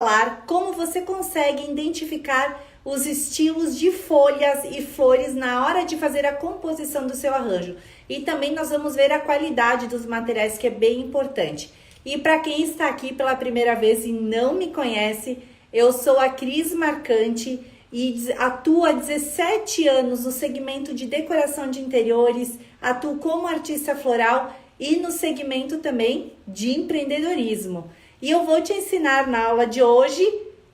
falar como você consegue identificar os estilos de folhas e flores na hora de fazer a composição do seu arranjo. E também nós vamos ver a qualidade dos materiais, que é bem importante. E para quem está aqui pela primeira vez e não me conhece, eu sou a Cris Marcante e atuo há 17 anos no segmento de decoração de interiores, atuo como artista floral e no segmento também de empreendedorismo. E eu vou te ensinar na aula de hoje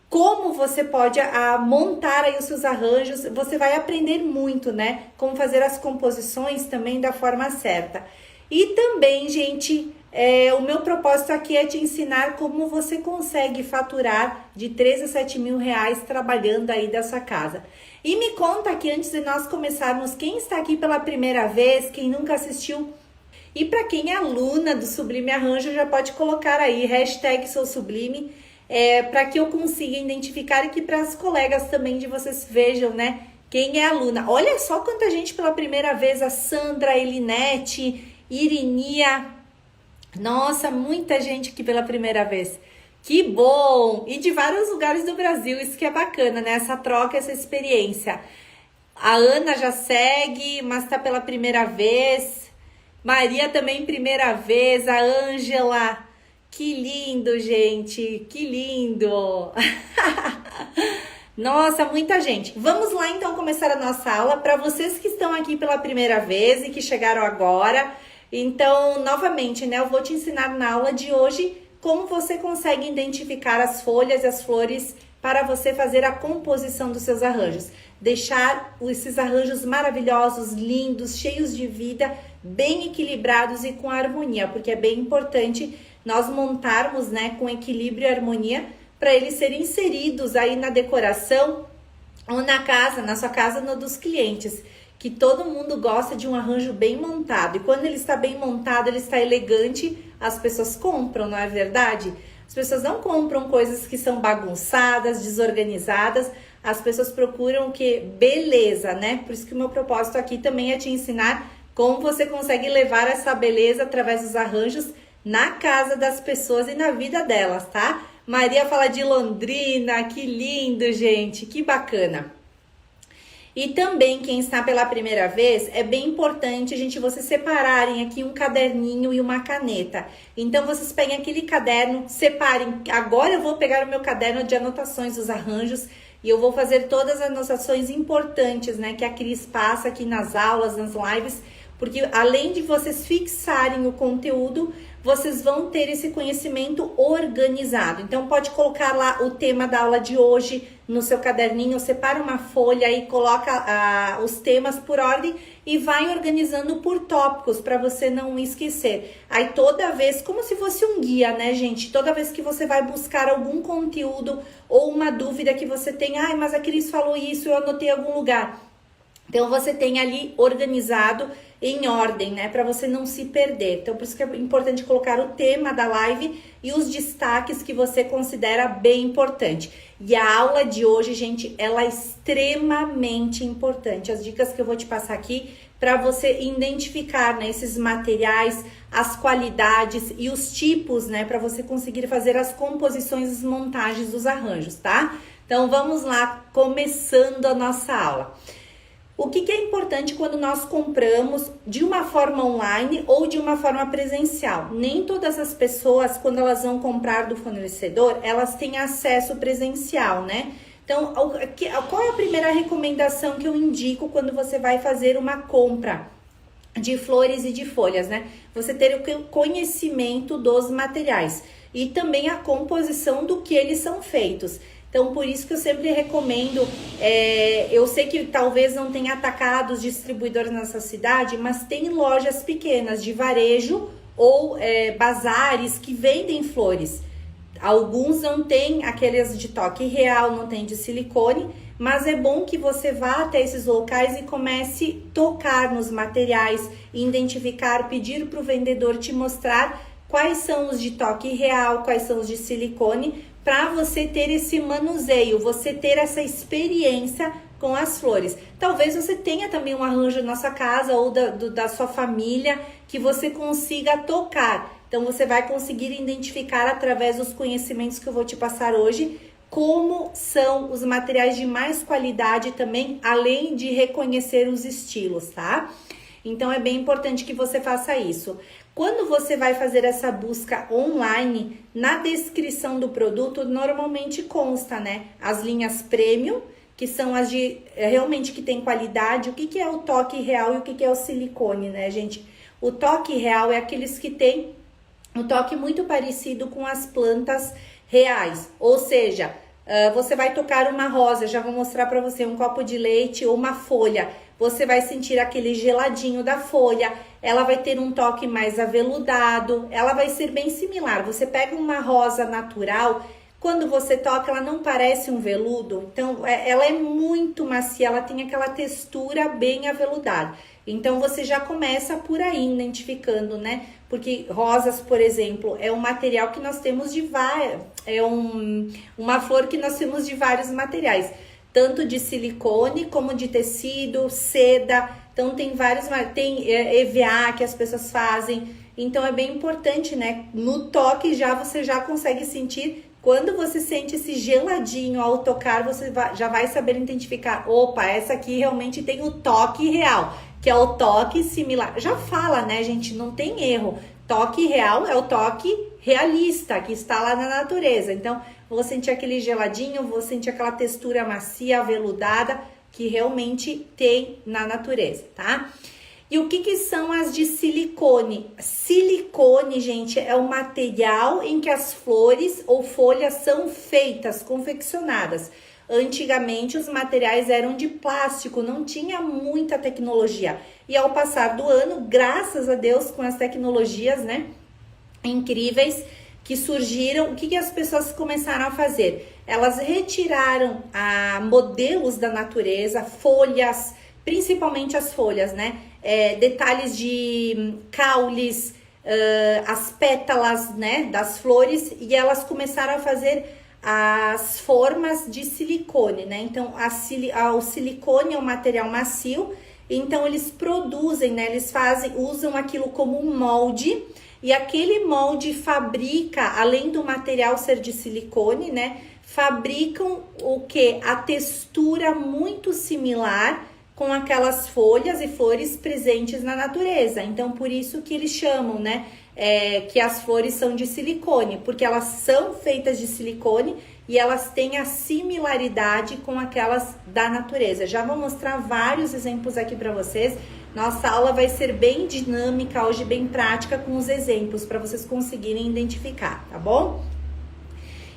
como você pode montar aí os seus arranjos. Você vai aprender muito, né? Como fazer as composições também da forma certa. E também, gente, o meu propósito aqui é te ensinar como você consegue faturar de 3 a 7 mil reais trabalhando aí da sua casa. E me conta aqui, antes de nós começarmos, quem está aqui pela primeira vez, quem nunca assistiu. E para quem é aluna do Sublime Arranjo, já pode colocar aí, #SouSublime, para que eu consiga identificar e que para as colegas também de vocês vejam, né, quem é aluna. Olha só quanta gente pela primeira vez, a Sandra, a Elinete, Irinia. Nossa, muita gente aqui pela primeira vez. Que bom! E de vários lugares do Brasil, isso que é bacana, né? Essa troca, essa experiência. A Ana já segue, mas tá pela primeira vez. Maria também primeira vez, a Ângela. Que lindo, gente, que lindo. Nossa, muita gente. Vamos lá então começar a nossa aula. Para vocês que estão aqui pela primeira vez e que chegaram agora, então, novamente, né, eu vou te ensinar na aula de hoje como você consegue identificar as folhas e as flores para você fazer a composição dos seus arranjos. Deixar esses arranjos maravilhosos, lindos, cheios de vida, bem equilibrados e com harmonia, porque é bem importante nós montarmos, né, com equilíbrio e harmonia para eles serem inseridos aí na decoração ou na casa, na sua casa, no dos clientes, que todo mundo gosta de um arranjo bem montado. E quando ele está bem montado, ele está elegante, as pessoas compram, não é verdade? As pessoas não compram coisas que são bagunçadas, desorganizadas. As pessoas procuram o que? Beleza, né? Por isso que o meu propósito aqui também é te ensinar como você consegue levar essa beleza através dos arranjos na casa das pessoas e na vida delas, tá? Maria fala de Londrina, que lindo, gente, que bacana. E também, quem está pela primeira vez, é bem importante, gente, vocês separarem aqui um caderninho e uma caneta. Então, vocês peguem aquele caderno, separem. Agora eu vou pegar o meu caderno de anotações dos arranjos e eu vou fazer todas as anotações importantes, né, que a Cris passa aqui nas aulas, nas lives, porque além de vocês fixarem o conteúdo, vocês vão ter esse conhecimento organizado. Então, pode colocar lá o tema da aula de hoje no seu caderninho, separa uma folha e coloca os temas por ordem e vai organizando por tópicos para você não esquecer. Aí toda vez, como se fosse um guia, né, gente? Toda vez que você vai buscar algum conteúdo ou uma dúvida que você tem, mas a Cris falou isso, eu anotei em algum lugar. Então, você tem ali organizado em ordem, né? Para você não se perder. Então, por isso que é importante colocar o tema da live e os destaques que você considera bem importante. E a aula de hoje, gente, ela é extremamente importante. As dicas que eu vou te passar aqui para você identificar, né, esses materiais, as qualidades e os tipos, né? Para você conseguir fazer as composições, as montagens dos arranjos, tá? Então, vamos lá, começando a nossa aula. O que é importante quando nós compramos de uma forma online ou de uma forma presencial? Nem todas as pessoas, quando elas vão comprar do fornecedor, elas têm acesso presencial, né? Então, qual é a primeira recomendação que eu indico quando você vai fazer uma compra de flores e de folhas, né? Você ter o conhecimento dos materiais e também a composição do que eles são feitos. Então, por isso que eu sempre recomendo, eu sei que talvez não tenha atacados, distribuidores nessa cidade, mas tem lojas pequenas de varejo ou bazares que vendem flores. Alguns não tem aqueles de toque real, não tem de silicone, mas é bom que você vá até esses locais e comece a tocar nos materiais, identificar, pedir para o vendedor te mostrar quais são os de toque real, quais são os de silicone, para você ter esse manuseio, você ter essa experiência com as flores. Talvez você tenha também um arranjo na sua casa ou da sua família que você consiga tocar. Então você vai conseguir identificar através dos conhecimentos que eu vou te passar hoje como são os materiais de mais qualidade também, além de reconhecer os estilos, tá? Então é bem importante que você faça isso. Quando você vai fazer essa busca online, na descrição do produto normalmente consta, né, as linhas premium, que são as de realmente que tem qualidade. O que é o toque real e o que é o silicone, né, gente? O toque real é aqueles que tem um toque muito parecido com as plantas reais, ou seja, você vai tocar uma rosa, já vou mostrar para você um copo de leite ou uma folha, você vai sentir aquele geladinho da folha, ela vai ter um toque mais aveludado, ela vai ser bem similar. Você pega uma rosa natural, quando você toca ela não parece um veludo, então ela é muito macia, ela tem aquela textura bem aveludada. Então você já começa por aí identificando, né? Porque rosas, por exemplo, é um material que nós temos de várias, uma flor que nós temos de vários materiais, tanto de silicone como de tecido, seda. Então tem vários, tem EVA que as pessoas fazem. Então é bem importante, né? No toque você já consegue sentir. Quando você sente esse geladinho ao tocar, você já vai saber identificar, opa, essa aqui realmente tem o toque real, que é o toque similar. Já fala, né, gente? Não tem erro. Toque real é o toque realista, que está lá na natureza. Então, vou sentir aquele geladinho, vou sentir aquela textura macia, aveludada, que realmente tem na natureza, tá? E o que são as de silicone? Silicone, gente, é o material em que as flores ou folhas são feitas, confeccionadas. Antigamente, os materiais eram de plástico, não tinha muita tecnologia. E ao passar do ano, graças a Deus, com as tecnologias, né, incríveis que surgiram, o que as pessoas começaram a fazer? Elas retiraram modelos da natureza, folhas, principalmente as folhas, né? Detalhes de caules, as pétalas, né, das flores, e elas começaram a fazer as formas de silicone, né? Então, o silicone é um material macio, então eles produzem, né? Eles usam aquilo como um molde, e aquele molde fabrica, além do material ser de silicone, né? Fabricam o que? A textura muito similar com aquelas folhas e flores presentes na natureza. Então, por isso que eles chamam, né, que as flores são de silicone, porque elas são feitas de silicone e elas têm a similaridade com aquelas da natureza. Já vou mostrar vários exemplos aqui para vocês. Nossa aula vai ser bem dinâmica hoje, bem prática, com os exemplos para vocês conseguirem identificar, tá bom?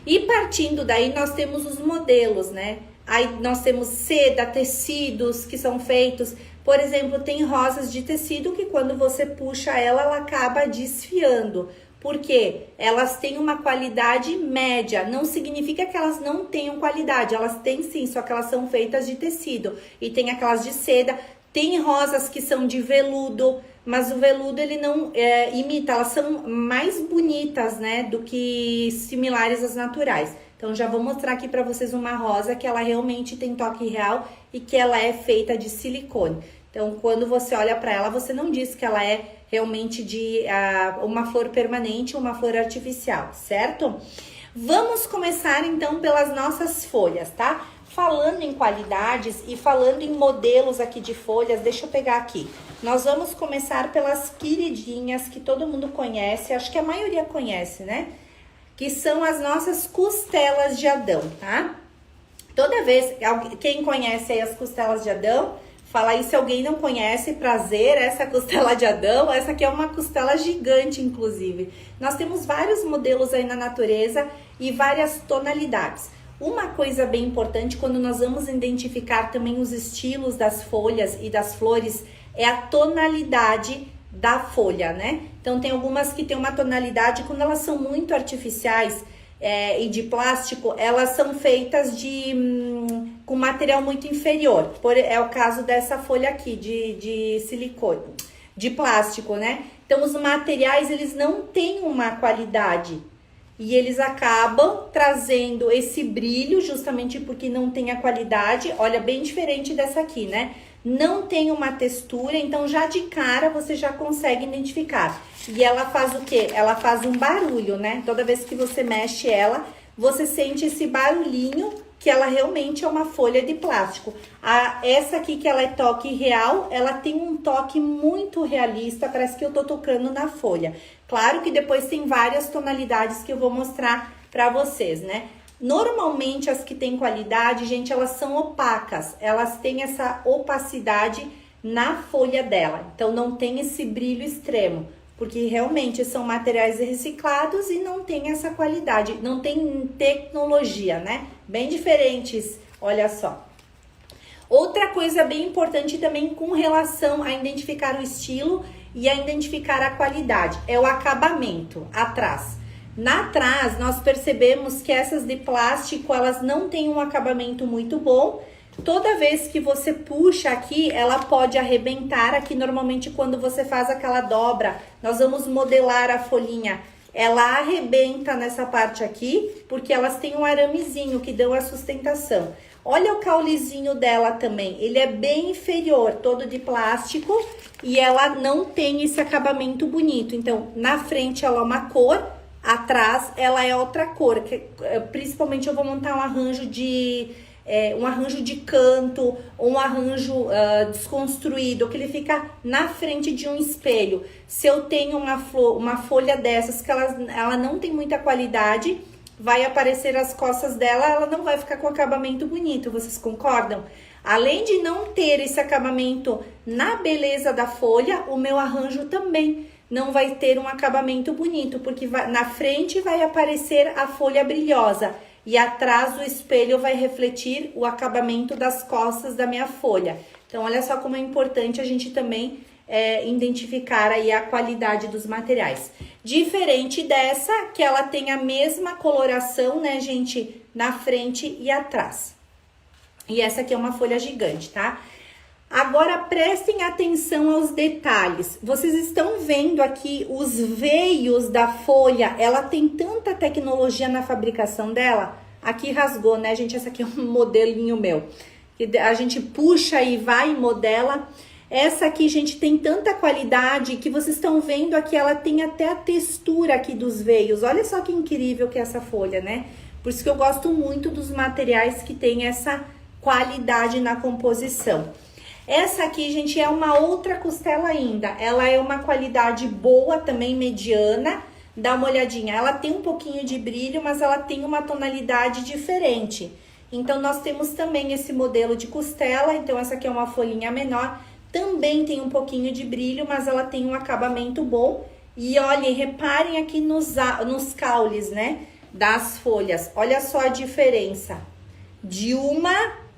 E partindo daí, nós temos os modelos, né? Aí nós temos seda, tecidos que são feitos. Por exemplo, tem rosas de tecido que quando você puxa ela acaba desfiando. Por quê? Elas têm uma qualidade média. Não significa que elas não tenham qualidade. Elas têm sim, só que elas são feitas de tecido. E tem aquelas de seda. Tem rosas que são de veludo, mas o veludo ele não imita. Elas são mais bonitas, né, do que similares às naturais. Então, já vou mostrar aqui para vocês uma rosa que ela realmente tem toque real e que ela é feita de silicone. Então, quando você olha para ela, você não diz que ela é realmente de uma flor permanente ou uma flor artificial, certo? Vamos começar, então, pelas nossas folhas, tá? Falando em qualidades e falando em modelos aqui de folhas, deixa eu pegar aqui. Nós vamos começar pelas queridinhas que todo mundo conhece, acho que a maioria conhece, né? Que são as nossas costelas de Adão, tá? Toda vez, quem conhece aí as costelas de Adão, fala aí se alguém não conhece, prazer, essa costela de Adão, essa aqui é uma costela gigante, inclusive. Nós temos vários modelos aí na natureza e várias tonalidades. Uma coisa bem importante, quando nós vamos identificar também os estilos das folhas e das flores, é a tonalidade da folha, né? Então, tem algumas que tem uma tonalidade, quando elas são muito artificiais e de plástico, elas são feitas com material muito inferior. É o caso dessa folha aqui, de silicone, de plástico, né? Então, os materiais, eles não têm uma qualidade. e eles acabam trazendo esse brilho justamente porque não tem a qualidade. Olha, bem diferente dessa aqui, né? Não tem uma textura, então já de cara você já consegue identificar. E ela faz o quê? Ela faz um barulho, né? Toda vez que você mexe ela, você sente esse barulhinho que ela realmente é uma folha de plástico. Essa aqui que ela é toque real, ela tem um toque muito realista, parece que eu tô tocando na folha. Claro que depois tem várias tonalidades que eu vou mostrar pra vocês, né? Normalmente as que têm qualidade, gente, elas são opacas, elas têm essa opacidade na folha dela, então não tem esse brilho extremo, porque realmente são materiais reciclados e não tem essa qualidade, não tem tecnologia, né? Bem diferentes, olha só. Outra coisa bem importante também com relação a identificar o estilo e a identificar a qualidade é o acabamento atrás. Na trás, nós percebemos que essas de plástico, elas não têm um acabamento muito bom. Toda vez que você puxa aqui, ela pode arrebentar. Aqui, normalmente, quando você faz aquela dobra, nós vamos modelar a folhinha. Ela arrebenta nessa parte aqui, porque elas têm um aramezinho que dão a sustentação. Olha o caulezinho dela também. Ele é bem inferior, todo de plástico, e ela não tem esse acabamento bonito. Então, na frente, ela é uma cor. Atrás ela é outra cor, que, principalmente eu vou montar um arranjo de canto, ou um arranjo desconstruído, que ele fica na frente de um espelho. Se eu tenho uma folha dessas que ela não tem muita qualidade, vai aparecer as costas dela, ela não vai ficar com acabamento bonito, vocês concordam? Além de não ter esse acabamento na beleza da folha, o meu arranjo também não vai ter um acabamento bonito, porque na frente vai aparecer a folha brilhosa e atrás o espelho vai refletir o acabamento das costas da minha folha. Então, olha só como é importante a gente também identificar aí a qualidade dos materiais. Diferente dessa, que ela tem a mesma coloração, né, gente, na frente e atrás. E essa aqui é uma folha gigante, tá? Agora, prestem atenção aos detalhes. Vocês estão vendo aqui os veios da folha, ela tem tanta tecnologia na fabricação dela. Aqui rasgou, né, gente? Essa aqui é um modelinho meu. A gente puxa e vai e modela. Essa aqui, gente, tem tanta qualidade que vocês estão vendo aqui, ela tem até a textura aqui dos veios. Olha só que incrível que é essa folha, né? Por isso que eu gosto muito dos materiais que tem essa qualidade na composição. Essa aqui, gente, é uma outra costela ainda. Ela é uma qualidade boa, também mediana. Dá uma olhadinha. Ela tem um pouquinho de brilho, mas ela tem uma tonalidade diferente. Então, nós temos também esse modelo de costela. Então, essa aqui é uma folhinha menor. Também tem um pouquinho de brilho, mas ela tem um acabamento bom. E, olhem, reparem aqui nos caules, né, das folhas. Olha só a diferença.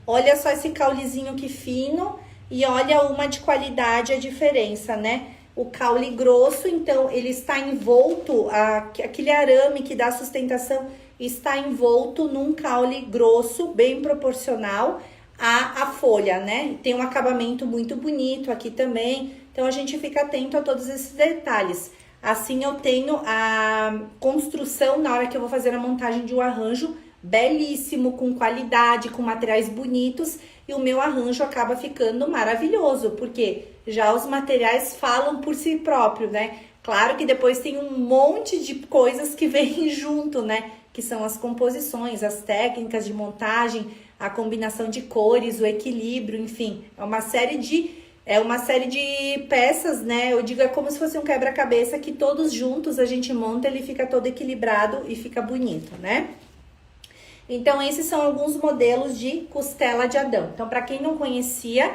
Olha só esse caulezinho que fino. E olha uma de qualidade, a diferença, né? O caule grosso, então, ele está envolto, aquele arame que dá sustentação, está envolto num caule grosso, bem proporcional à folha, né? Tem um acabamento muito bonito aqui também, então a gente fica atento a todos esses detalhes. Assim eu tenho a construção, na hora que eu vou fazer a montagem de um arranjo, belíssimo, com qualidade, com materiais bonitos, e o meu arranjo acaba ficando maravilhoso, porque já os materiais falam por si próprio, né? Claro que depois tem um monte de coisas que vêm junto, né? Que são as composições, as técnicas de montagem, a combinação de cores, o equilíbrio, enfim, é uma série de peças, né? Eu digo, é como se fosse um quebra-cabeça que todos juntos a gente monta, ele fica todo equilibrado e fica bonito, né? Então, esses são alguns modelos de costela de Adão. Então, para quem não conhecia,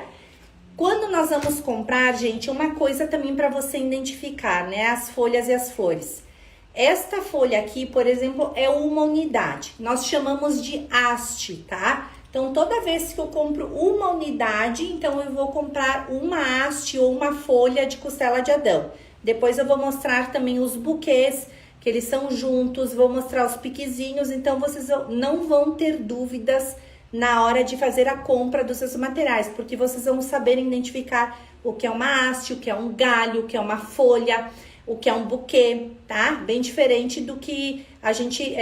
quando nós vamos comprar, gente, uma coisa também para você identificar, né? As folhas e as flores. Esta folha aqui, por exemplo, é uma unidade. Nós chamamos de haste, tá? Então, toda vez que eu compro uma unidade, então eu vou comprar uma haste ou uma folha de costela de Adão. Depois eu vou mostrar também os buquês, que eles são juntos, vou mostrar os piquezinhos, então vocês não vão ter dúvidas na hora de fazer a compra dos seus materiais, porque vocês vão saber identificar o que é uma haste, o que é um galho, o que é uma folha, o que é um buquê, tá? Bem diferente do que a gente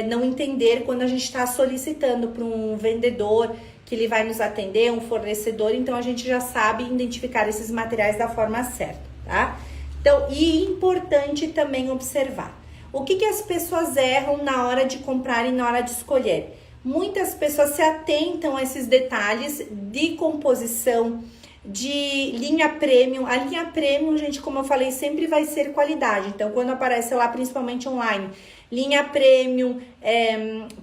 não entender quando a gente está solicitando para um vendedor que ele vai nos atender, um fornecedor, então a gente já sabe identificar esses materiais da forma certa, tá? Então, e importante também observar, o que as pessoas erram na hora de comprar e na hora de escolher? Muitas pessoas se atentam a esses detalhes de composição, de linha premium. A linha premium, gente, como eu falei, sempre vai ser qualidade. Então, quando aparece lá, principalmente online, linha premium,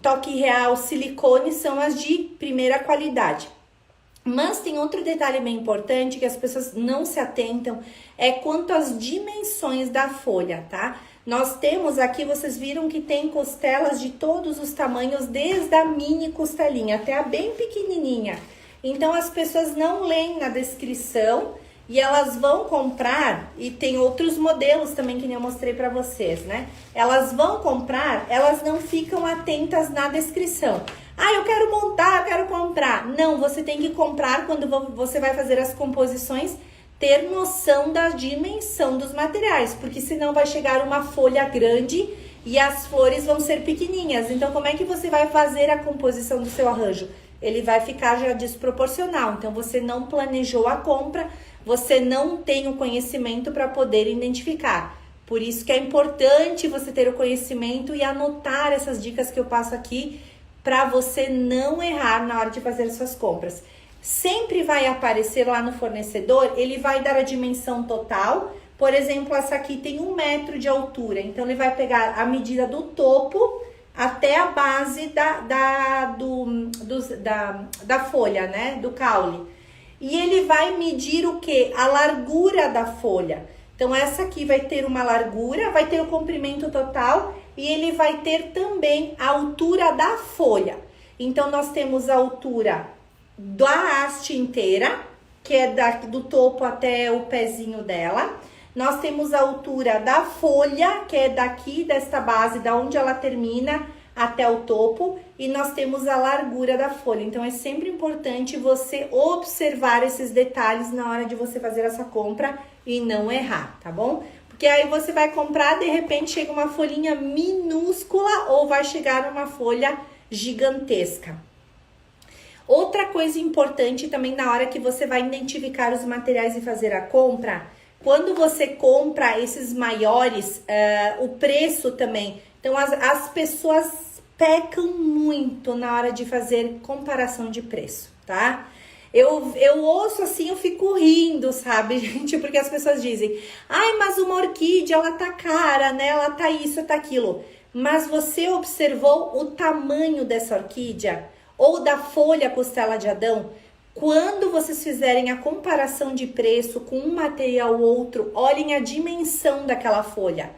toque real, silicone, são as de primeira qualidade. Mas tem outro detalhe bem importante que as pessoas não se atentam, é quanto às dimensões da folha, tá? Nós temos aqui, vocês viram que tem costelas de todos os tamanhos, desde a mini costelinha até a bem pequenininha. Então, as pessoas não leem na descrição e elas vão comprar, e tem outros modelos também que eu mostrei para vocês, né? Elas vão comprar, elas não ficam atentas na descrição. Ah, eu quero montar, eu quero comprar. Não, você tem que comprar quando você vai fazer as composições, ter noção da dimensão dos materiais, porque senão vai chegar uma folha grande e as flores vão ser pequenininhas. Então, como é que você vai fazer a composição do seu arranjo? Ele vai ficar já desproporcional. Então, você não planejou a compra, você não tem o conhecimento para poder identificar. Por isso que é importante você ter o conhecimento e anotar essas dicas que eu passo aqui para você não errar na hora de fazer suas compras. Sempre vai aparecer lá no fornecedor, ele vai dar a dimensão total. Por exemplo, essa aqui tem 1 metro de altura, então ele vai pegar a medida do topo até a base da folha, né, do caule. E ele vai medir o que? A largura da folha. Então, essa aqui vai ter uma largura, vai ter o comprimento total e ele vai ter também a altura da folha. Então, nós temos a altura da haste inteira, que é do topo até o pezinho dela. Nós temos a altura da folha, que é daqui, desta base, da onde ela termina até o topo. E nós temos a largura da folha. Então, é sempre importante você observar esses detalhes na hora de você fazer essa compra e não errar, tá bom? Porque aí você vai comprar, de repente chega uma folhinha minúscula ou vai chegar uma folha gigantesca. Outra coisa importante também na hora que você vai identificar os materiais e fazer a compra, quando você compra esses maiores, o preço também. Então, as pessoas pecam muito na hora de fazer comparação de preço, tá? Eu ouço assim, eu fico rindo, sabe, gente? Porque as pessoas dizem, ai, mas uma orquídea, ela tá cara, né? Ela tá isso, tá aquilo. Mas você observou o tamanho dessa orquídea? Ou da folha costela de Adão? Quando vocês fizerem a comparação de preço com um material ou outro, olhem a dimensão daquela folha.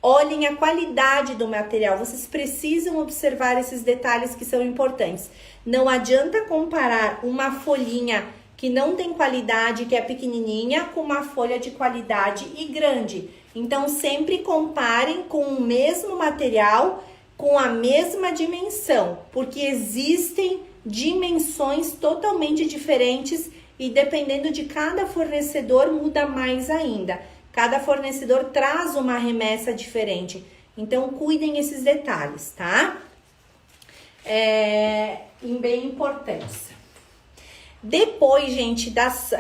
Olhem a qualidade do material. Vocês precisam observar esses detalhes que são importantes. Não adianta comparar uma folhinha que não tem qualidade, que é pequenininha, com uma folha de qualidade e grande. Então, sempre comparem com o mesmo material, com a mesma dimensão, porque existem dimensões totalmente diferentes e dependendo de cada fornecedor muda mais ainda. Cada fornecedor traz uma remessa diferente, então cuidem esses detalhes, tá? Bem importantes. Depois, gente, das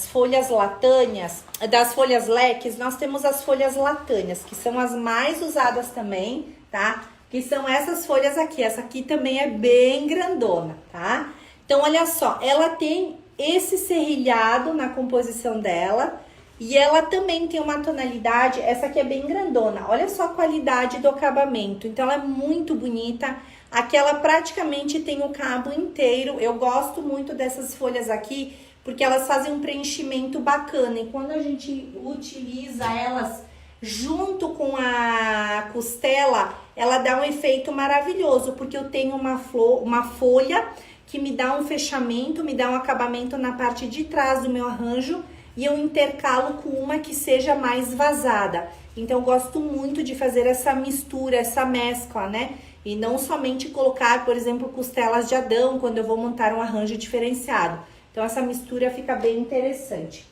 folhas latâneas, das folhas leques, nós temos as folhas latâneas, que são as mais usadas também, tá? Que são essas folhas aqui. Essa aqui também é bem grandona, tá? Então, olha só, ela tem esse serrilhado na composição dela e ela também tem uma tonalidade, essa aqui é bem grandona. Olha só a qualidade do acabamento. Então, ela é muito bonita. Aqui ela praticamente tem o cabo inteiro. Eu gosto muito dessas folhas aqui, porque elas fazem um preenchimento bacana. E quando a gente utiliza elas junto com a costela, ela dá um efeito maravilhoso, porque eu tenho uma folha que me dá um fechamento, me dá um acabamento na parte de trás do meu arranjo, e eu intercalo com uma que seja mais vazada. Então, eu gosto muito de fazer essa mistura, essa mescla, né? E não somente colocar, por exemplo, costelas de Adão, quando eu vou montar um arranjo diferenciado. Então, essa mistura fica bem interessante.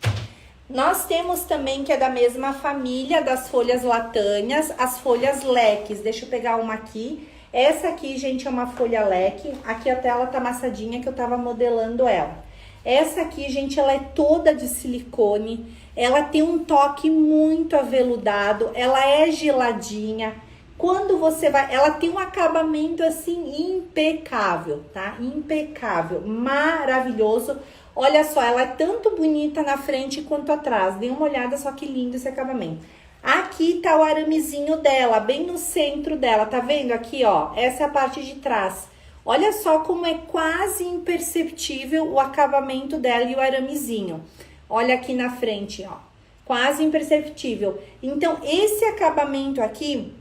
Nós temos também, que é da mesma família das folhas latâneas, as folhas leques. Deixa eu pegar uma aqui. Essa aqui, gente, é uma folha leque. Aqui até ela tá amassadinha, que eu tava modelando ela. Essa aqui, gente, ela é toda de silicone. Ela tem um toque muito aveludado. Ela é geladinha. Quando você vai... Ela tem um acabamento, assim, impecável, tá? Impecável. Maravilhoso. Olha só, ela é tanto bonita na frente quanto atrás. Dê uma olhada só que lindo esse acabamento. Aqui tá o aramezinho dela, bem no centro dela. Tá vendo aqui, ó? Essa é a parte de trás. Olha só como é quase imperceptível o acabamento dela e o aramezinho. Olha aqui na frente, ó. Quase imperceptível. Então, esse acabamento aqui,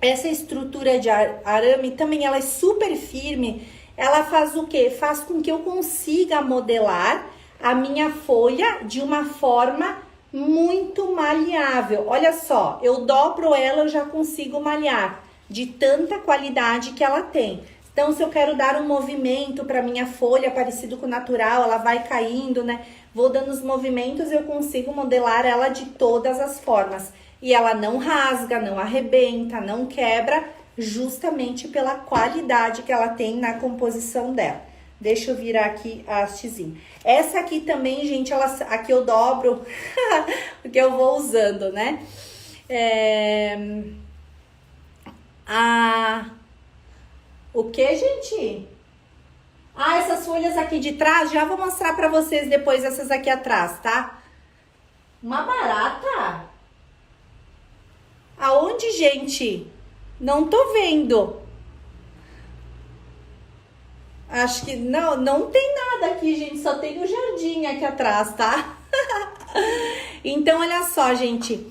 essa estrutura de arame, também ela é super firme. Ela faz o quê? Faz com que eu consiga modelar a minha folha de uma forma muito maleável. Olha só, eu dobro ela, eu já consigo malhar, de tanta qualidade que ela tem. Então, se eu quero dar um movimento para minha folha parecido com o natural, ela vai caindo, né? Vou dando os movimentos, eu consigo modelar ela de todas as formas. E ela não rasga, não arrebenta, não quebra, justamente pela qualidade que ela tem na composição dela. Deixa eu virar aqui a hastezinha. Essa aqui também, gente, ela, aqui eu dobro, porque eu vou usando, né? O que, gente? Ah, essas folhas aqui de trás, já vou mostrar pra vocês depois essas aqui atrás, tá? Uma barata? Aonde, gente? Não tô vendo. Acho que não tem nada aqui, gente. Só tem o jardim aqui atrás, tá? Então, olha só, gente.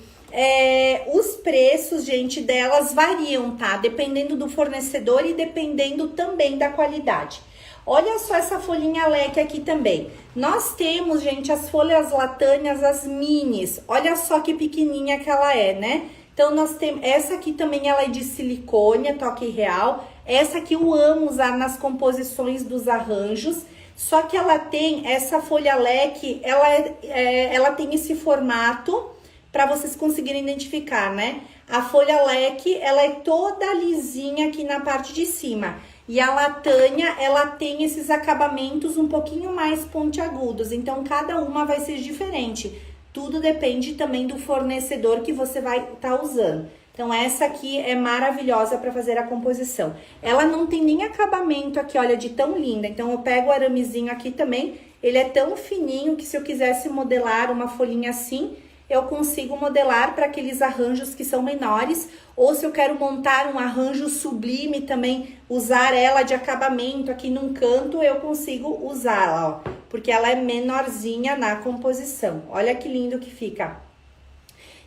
Os preços, gente, delas variam, tá? Dependendo do fornecedor e dependendo também da qualidade. Olha só essa folhinha leque aqui também. Nós temos, gente, as folhas latâneas, as minis. Olha só que pequenininha que ela é, né? Então, nós temos... Essa aqui também, ela é de silicone, toque real. Essa aqui eu amo usar nas composições dos arranjos. Só que ela tem, essa folha leque, ela tem esse formato para vocês conseguirem identificar, né? A folha leque, ela é toda lisinha aqui na parte de cima. E a latânia, ela tem esses acabamentos um pouquinho mais pontiagudos. Então, cada uma vai ser diferente. Tudo depende também do fornecedor que você vai estar usando. Então, essa aqui é maravilhosa para fazer a composição. Ela não tem nem acabamento aqui, olha, de tão linda. Então, eu pego o aramezinho aqui também. Ele é tão fininho que se eu quisesse modelar uma folhinha assim, eu consigo modelar para aqueles arranjos que são menores. Ou se eu quero montar um arranjo sublime também, usar ela de acabamento aqui num canto, eu consigo usá-la, ó. Porque ela é menorzinha na composição. Olha que lindo que fica.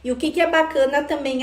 E o que é bacana também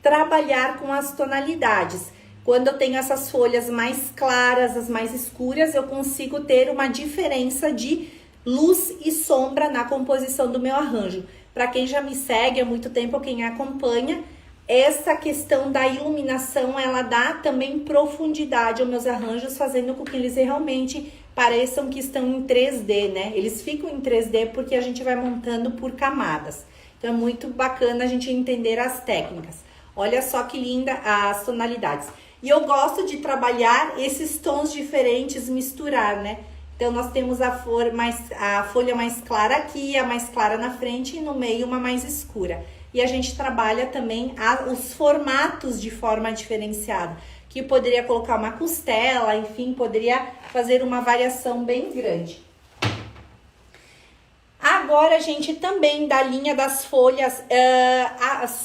trabalhar com as tonalidades. Quando eu tenho essas folhas mais claras, as mais escuras, eu consigo ter uma diferença de luz e sombra na composição do meu arranjo. Para quem já me segue há muito tempo, quem acompanha, essa questão da iluminação, ela dá também profundidade aos meus arranjos, fazendo com que eles realmente pareçam que estão em 3D, né? Eles ficam em 3D porque a gente vai montando por camadas. Então, é muito bacana a gente entender as técnicas. Olha só que linda as tonalidades. E eu gosto de trabalhar esses tons diferentes, misturar, né? Então, nós temos a folha mais clara aqui, a mais clara na frente e no meio uma mais escura. E a gente trabalha também os formatos de forma diferenciada, que poderia colocar uma costela, enfim, poderia fazer uma variação bem grande. Agora, gente, também da linha das folhas,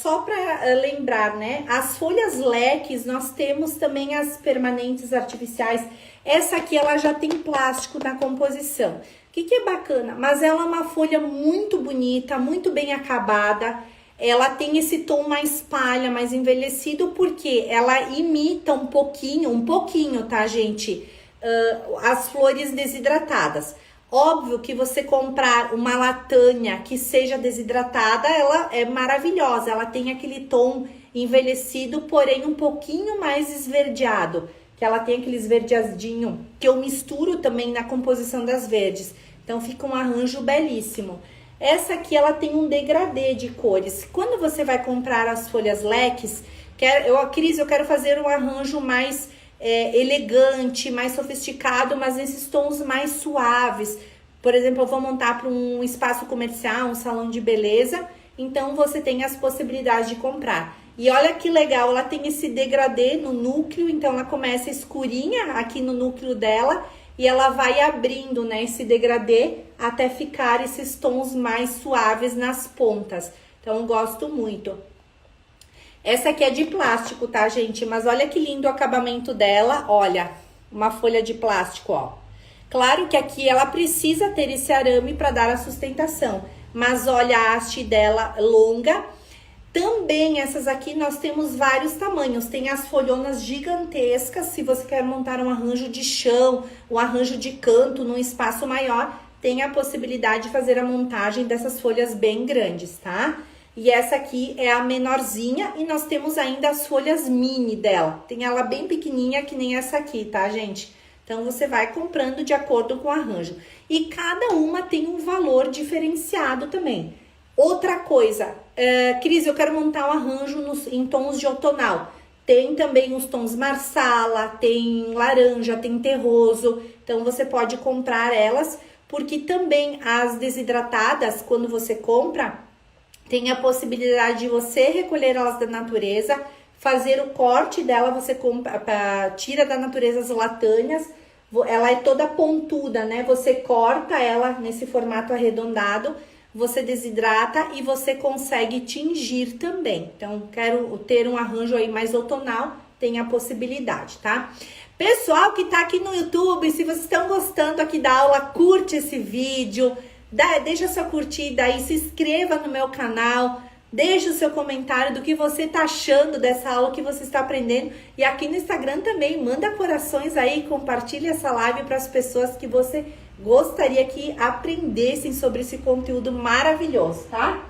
só para lembrar, né? As folhas leques, nós temos também as permanentes artificiais. Essa aqui, ela já tem plástico na composição. O que é bacana? Mas ela é uma folha muito bonita, muito bem acabada. Ela tem esse tom mais palha, mais envelhecido, porque ela imita um pouquinho, tá, gente? As flores desidratadas. Óbvio que você comprar uma latânia que seja desidratada, ela é maravilhosa. Ela tem aquele tom envelhecido, porém um pouquinho mais esverdeado. Que ela tem aquele esverdeadinho, que eu misturo também na composição das verdes. Então, fica um arranjo belíssimo. Essa aqui, ela tem um degradê de cores. Quando você vai comprar as folhas leques, Cris, eu quero fazer um arranjo mais elegante, mais sofisticado, mas nesses tons mais suaves. Por exemplo, eu vou montar para um espaço comercial, um salão de beleza, então você tem as possibilidades de comprar. E olha que legal, ela tem esse degradê no núcleo, então ela começa escurinha aqui no núcleo dela e ela vai abrindo, né, esse degradê até ficar esses tons mais suaves nas pontas. Então, eu gosto muito. Essa aqui é de plástico, tá, gente? Mas olha que lindo o acabamento dela. Olha, uma folha de plástico, ó. Claro que aqui ela precisa ter esse arame para dar a sustentação. Mas olha a haste dela longa. Também essas aqui nós temos vários tamanhos. Tem as folhonas gigantescas, se você quer montar um arranjo de chão, um arranjo de canto num espaço maior, tem a possibilidade de fazer a montagem dessas folhas bem grandes, tá? E essa aqui é a menorzinha e nós temos ainda as folhas mini dela. Tem ela bem pequenininha que nem essa aqui, tá, gente? Então, você vai comprando de acordo com o arranjo. E cada uma tem um valor diferenciado também. Outra coisa, Cris, eu quero montar um arranjo em tons de outonal. Tem também os tons marsala, tem laranja, tem terroso. Então, você pode comprar elas, porque também as desidratadas, quando você compra, tem a possibilidade de você recolher elas da natureza, fazer o corte dela, você tira da natureza as latâneas, ela é toda pontuda, né? Você corta ela nesse formato arredondado, você desidrata e você consegue tingir também. Então, quero ter um arranjo aí mais outonal, tem a possibilidade, tá? Pessoal que tá aqui no YouTube, se vocês estão gostando aqui da aula, curte esse vídeo, deixa sua curtida aí, se inscreva no meu canal, deixa o seu comentário do que você tá achando dessa aula que você está aprendendo. E aqui no Instagram também, manda corações aí, compartilha essa live para as pessoas que você gostaria que aprendessem sobre esse conteúdo maravilhoso, tá?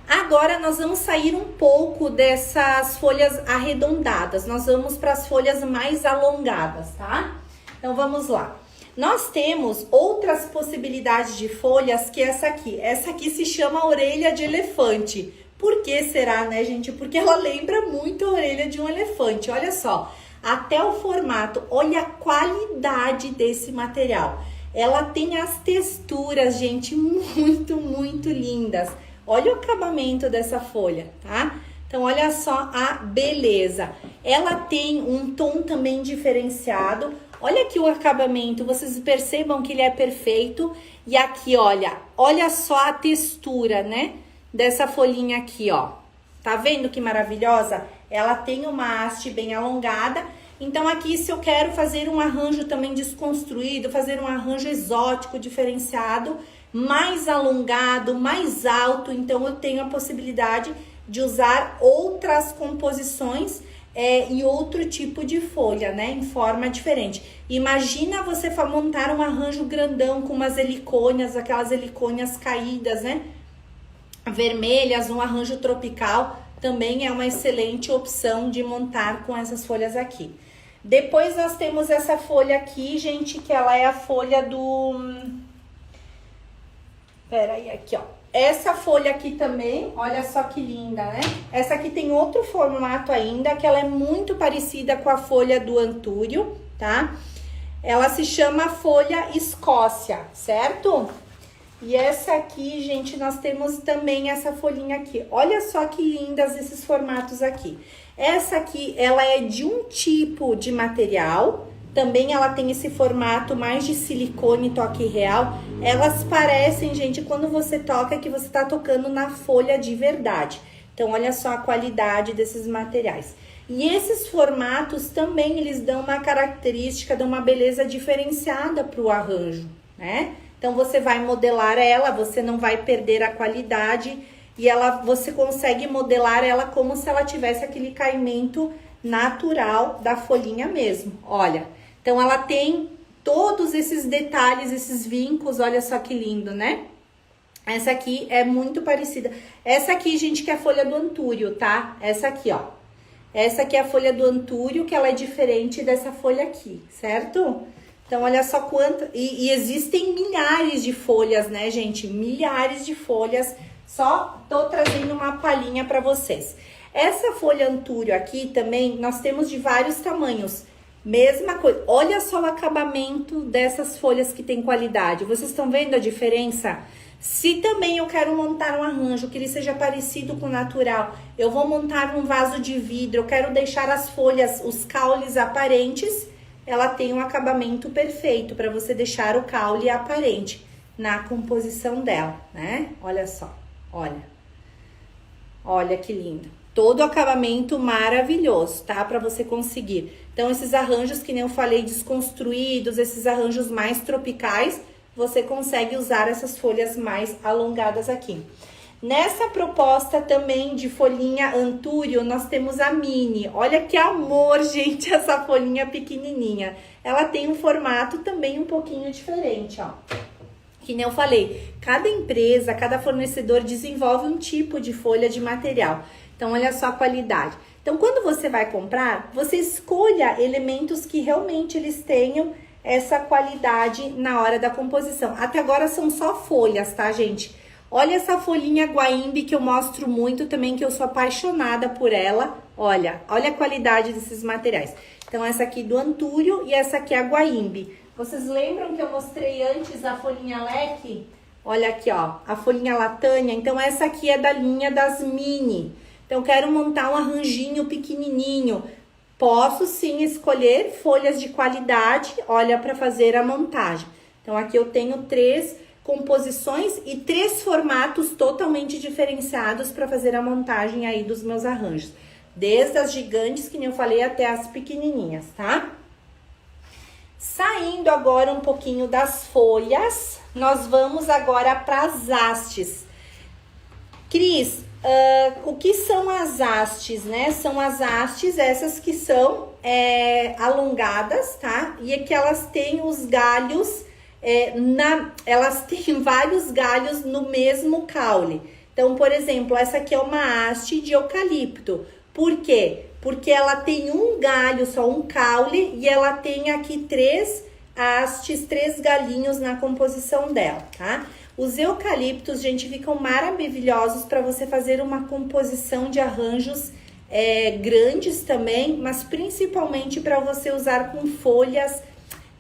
Agora nós vamos sair um pouco dessas folhas arredondadas, nós vamos para as folhas mais alongadas, tá? Então vamos lá. Nós temos outras possibilidades de folhas que essa aqui. Essa aqui se chama orelha de elefante. Por que será, né, gente? Porque ela lembra muito a orelha de um elefante. Olha só, até o formato, olha a qualidade desse material. Ela tem as texturas, gente, muito, muito lindas. Olha o acabamento dessa folha, tá? Então, olha só a beleza. Ela tem um tom também diferenciado. Olha aqui o acabamento, vocês percebam que ele é perfeito. E aqui, olha só a textura, né? Dessa folhinha aqui, ó. Tá vendo que maravilhosa? Ela tem uma haste bem alongada. Então, aqui, se eu quero fazer um arranjo também desconstruído, fazer um arranjo exótico, diferenciado, mais alongado, mais alto, então eu tenho a possibilidade de usar outras composições e outro tipo de folha, né, em forma diferente. Imagina você montar um arranjo grandão com umas helicônias, aquelas helicônias caídas, né, vermelhas, um arranjo tropical, também é uma excelente opção de montar com essas folhas aqui. Depois nós temos essa folha aqui, gente, que ela é a folha do... Peraí, aqui, ó. Essa folha aqui também, olha só que linda, né? Essa aqui tem outro formato ainda, que ela é muito parecida com a folha do antúrio, tá? Ela se chama folha Escócia, certo? E essa aqui, gente, nós temos também essa folhinha aqui. Olha só que lindas esses formatos aqui. Essa aqui, ela é de um tipo de material. Também ela tem esse formato mais de silicone, toque real. Elas parecem, gente, quando você toca, que você tá tocando na folha de verdade. Então, olha só a qualidade desses materiais. E esses formatos também, eles dão uma característica, dão uma beleza diferenciada pro arranjo, né? Então, você vai modelar ela, você não vai perder a qualidade e você consegue modelar ela como se ela tivesse aquele caimento natural da folhinha mesmo, olha. Então, ela tem todos esses detalhes, esses vincos, olha só que lindo, né? Essa aqui é muito parecida. Essa aqui, gente, que é a folha do antúrio, tá? Essa aqui, ó. Essa aqui é a folha do antúrio, que ela é diferente dessa folha aqui, certo? Então, olha só quanto... E existem milhares de folhas, né, gente? Milhares de folhas. Só tô trazendo uma palhinha para vocês. Essa folha antúrio aqui também, nós temos de vários tamanhos. Mesma coisa. Olha só o acabamento dessas folhas que tem qualidade. Vocês estão vendo a diferença? Se também eu quero montar um arranjo que ele seja parecido com o natural, eu vou montar um vaso de vidro, eu quero deixar as folhas, os caules aparentes, ela tem um acabamento perfeito para você deixar o caule aparente na composição dela, né? Olha só, olha. Olha que lindo. Todo o acabamento maravilhoso, tá? Para você conseguir. Então, esses arranjos que nem eu falei, desconstruídos, esses arranjos mais tropicais, você consegue usar essas folhas mais alongadas aqui. Nessa proposta também de folhinha antúrio, nós temos a mini. Olha que amor, gente, essa folhinha pequenininha. Ela tem um formato também um pouquinho diferente, ó. Que nem eu falei, cada empresa, cada fornecedor desenvolve um tipo de folha de material. Então, olha só a qualidade. Então, quando você vai comprar, você escolha elementos que realmente eles tenham essa qualidade na hora da composição. Até agora são só folhas, tá, gente? Olha essa folhinha guaímbe que eu mostro muito também, que eu sou apaixonada por ela. Olha a qualidade desses materiais. Então, essa aqui do antúrio e essa aqui é a guaímbe. Vocês lembram que eu mostrei antes a folhinha leque? Olha aqui, ó, a folhinha latânia. Então, essa aqui é da linha das mini. Então, eu quero montar um arranjinho pequenininho. Posso sim escolher folhas de qualidade, olha, para fazer a montagem. Então, aqui eu tenho 3 composições e 3 formatos totalmente diferenciados para fazer a montagem aí dos meus arranjos. Desde as gigantes, que nem eu falei, até as pequenininhas, tá? Saindo agora um pouquinho das folhas, nós vamos agora para as hastes. Cris, o que são as hastes, né? São as hastes, essas que são alongadas, tá? E é que elas têm os galhos, elas têm vários galhos no mesmo caule. Então, por exemplo, essa aqui é uma haste de eucalipto. Por quê? Porque ela tem um galho, só um caule, e ela tem aqui 3 hastes, 3 galinhos na composição dela, tá? Os eucaliptos, gente, ficam maravilhosos para você fazer uma composição de arranjos grandes também, mas principalmente para você usar com folhas,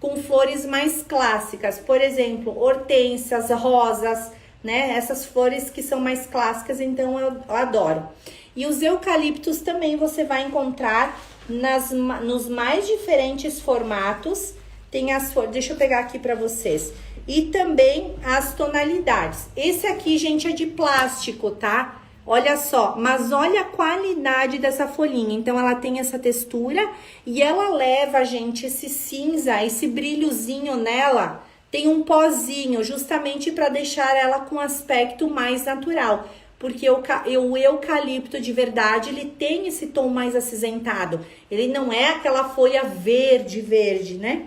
com flores mais clássicas. Por exemplo, hortênsias, rosas, né? Essas flores que são mais clássicas, então eu adoro. E os eucaliptos também você vai encontrar nos mais diferentes formatos. Tem as flores, deixa eu pegar aqui para vocês. E também as tonalidades. Esse aqui, gente, é de plástico, tá? Olha só, mas olha a qualidade dessa folhinha. Então, ela tem essa textura e ela leva, gente, esse cinza, esse brilhozinho nela. Tem um pozinho, justamente para deixar ela com aspecto mais natural. Porque o eucalipto de verdade, ele tem esse tom mais acinzentado. Ele não é aquela folha verde, né?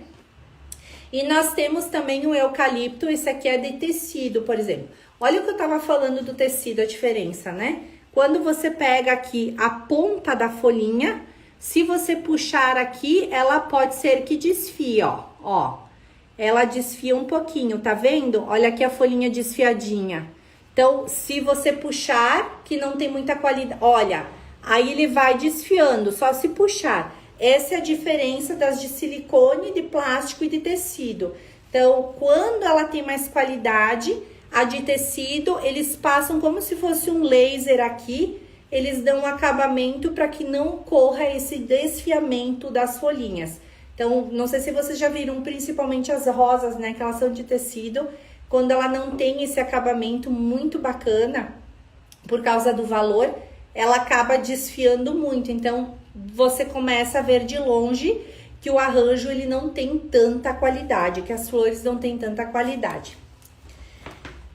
E nós temos também o eucalipto, esse aqui é de tecido, por exemplo. Olha o que eu tava falando do tecido, a diferença, né? Quando você pega aqui a ponta da folhinha, se você puxar aqui, ela pode ser que desfie, ó. Ela desfia um pouquinho, tá vendo? Olha aqui a folhinha desfiadinha. Então, se você puxar, que não tem muita qualidade, olha, aí ele vai desfiando, só se puxar. Essa é a diferença das de silicone, de plástico e de tecido. Então, quando ela tem mais qualidade, a de tecido, eles passam como se fosse um laser aqui, eles dão um acabamento para que não ocorra esse desfiamento das folhinhas. Então, não sei se vocês já viram, principalmente as rosas, né, que elas são de tecido, quando ela não tem esse acabamento muito bacana, por causa do valor, ela acaba desfiando muito. Então, você começa a ver de longe que o arranjo ele não tem tanta qualidade, que as flores não têm tanta qualidade.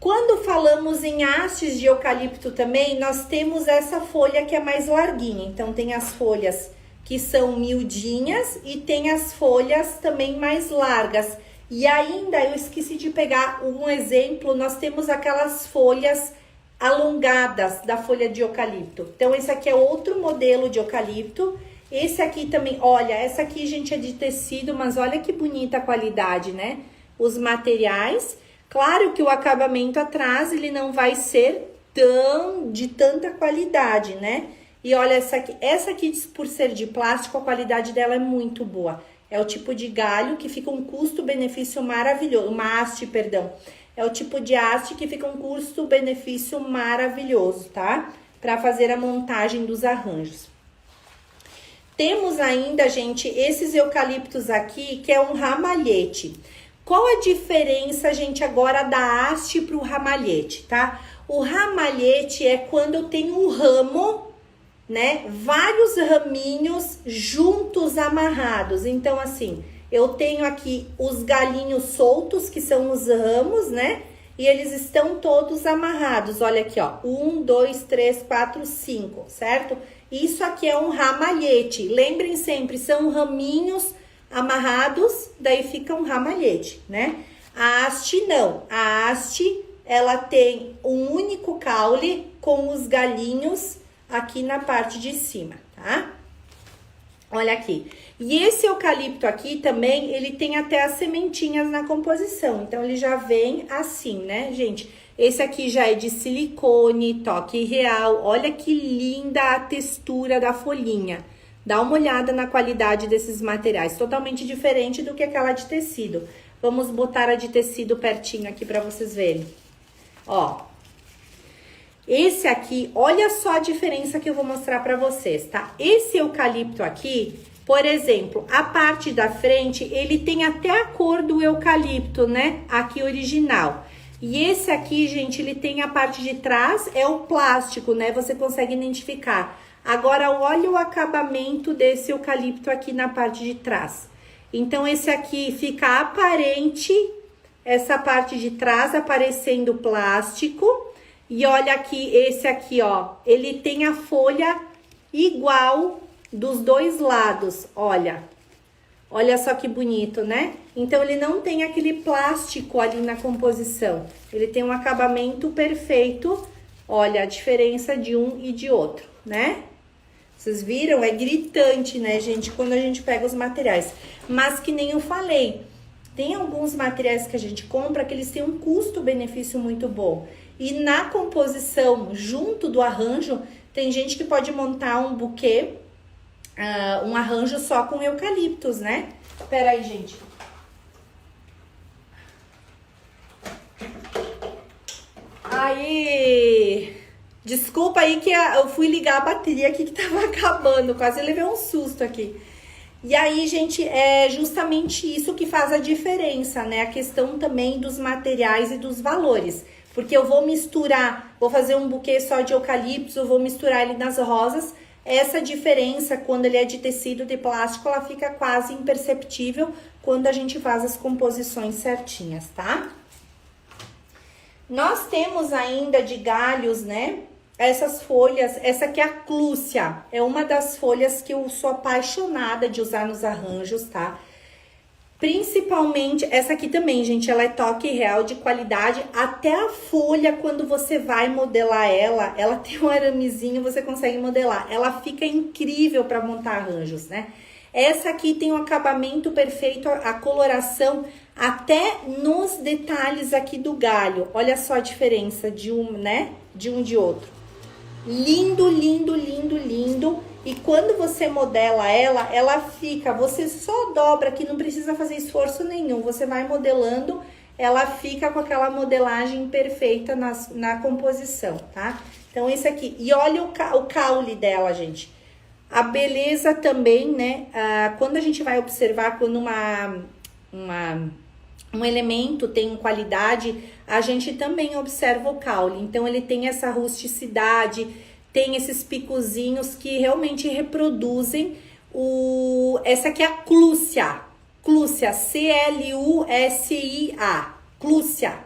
Quando falamos em hastes de eucalipto também, nós temos essa folha que é mais larguinha. Então, tem as folhas que são miudinhas e tem as folhas também mais largas. E ainda, eu esqueci de pegar um exemplo, nós temos aquelas folhas alongadas da folha de eucalipto. Então, esse aqui é outro modelo de eucalipto Esse aqui também, olha, essa aqui, gente, é de tecido, mas olha que bonita a qualidade, né? Os materiais. Claro que o acabamento atrás, ele não vai ser de tanta qualidade, né? E olha, essa aqui, por ser de plástico, a qualidade dela é muito boa. É o tipo de galho que fica um custo-benefício maravilhoso, uma haste, perdão. É o tipo de haste que fica um custo-benefício maravilhoso, tá? Para fazer a montagem dos arranjos. Temos ainda, gente, esses eucaliptos aqui, que é um ramalhete. Qual a diferença, gente, agora da haste para o ramalhete, tá? O ramalhete é quando eu tenho um ramo, né? Vários raminhos juntos amarrados. Então, assim, eu tenho aqui os galinhos soltos, que são os ramos, né? E eles estão todos amarrados. Olha aqui, ó. 1, 2, 3, 4, 5, certo? Isso aqui é um ramalhete. Lembrem sempre, são raminhos amarrados, daí fica um ramalhete, né? A haste não. A haste, ela tem um único caule com os galinhos aqui na parte de cima, tá? Olha aqui. E esse eucalipto aqui também, ele tem até as sementinhas na composição. Então, ele já vem assim, né, gente? Esse aqui já é de silicone, toque real. Olha que linda a textura da folhinha. Dá uma olhada na qualidade desses materiais. Totalmente diferente do que aquela de tecido. Vamos botar a de tecido pertinho aqui para vocês verem. Ó. Esse aqui, olha só a diferença que eu vou mostrar para vocês, tá? Esse eucalipto aqui, por exemplo, a parte da frente, ele tem até a cor do eucalipto, né? Aqui original. E esse aqui, gente, ele tem a parte de trás, é o plástico, né? Você consegue identificar. Agora, olha o acabamento desse eucalipto aqui na parte de trás. Então, esse aqui fica aparente, essa parte de trás aparecendo plástico. E olha aqui, esse aqui, ó, ele tem a folha igual dos dois lados, olha. Olha só que bonito, né? Então, ele não tem aquele plástico ali na composição. Ele tem um acabamento perfeito. Olha a diferença de um e de outro, né? Vocês viram? É gritante, né, gente? Quando a gente pega os materiais. Mas que nem eu falei, tem alguns materiais que a gente compra que eles têm um custo-benefício muito bom. E na composição, junto do arranjo, tem gente que pode montar um buquê, um arranjo só com eucaliptos, né? Pera aí, gente. Aí, desculpa aí que eu fui ligar a bateria aqui que tava acabando, quase levei um susto aqui. E aí, gente, é justamente isso que faz a diferença, né? A questão também dos materiais e dos valores. Porque eu vou misturar, vou fazer um buquê só de eucaliptos, eu vou misturar ele nas rosas. Essa diferença, quando ele é de tecido de plástico, ela fica quase imperceptível quando a gente faz as composições certinhas, tá? Nós temos ainda de galhos, né? Essas folhas, essa aqui é a clúcia, é uma das folhas que eu sou apaixonada de usar nos arranjos, tá? Principalmente, essa aqui também, gente, ela é toque real de qualidade. Até a folha, quando você vai modelar ela tem um aramezinho, você consegue modelar. Ela fica incrível para montar arranjos, né? Essa aqui tem um acabamento perfeito, a coloração, até nos detalhes aqui do galho. Olha só a diferença de um, né? De um de outro. Lindo, lindo, lindo, lindo. E quando você modela ela fica, você só dobra aqui, não precisa fazer esforço nenhum. Você vai modelando, ela fica com aquela modelagem perfeita na composição, tá? Então, esse aqui. E olha o caule dela, gente. A beleza também, né? Quando a gente vai observar, quando um elemento tem qualidade, a gente também observa o caule. Então, ele tem essa rusticidade, tem esses picozinhos que realmente reproduzem essa aqui é a clúcia. Clúcia, C-L-U-S-I-A. Clúcia.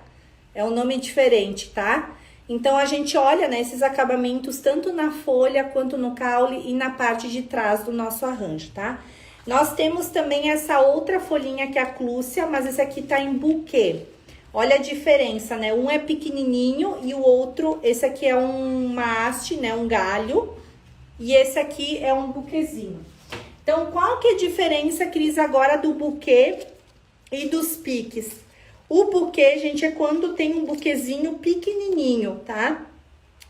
É um nome diferente, tá? Então, a gente olha, né, esses acabamentos tanto na folha quanto no caule e na parte de trás do nosso arranjo, tá? Nós temos também essa outra folhinha que é a clúcia, mas esse aqui tá em buquê. Olha a diferença, né? Um é pequenininho e o outro, esse aqui é uma haste, né? Um galho. E esse aqui é um buquezinho. Então, qual que é a diferença, Cris, agora do buquê e dos piques? O buquê, gente, é quando tem um buquezinho pequenininho, tá?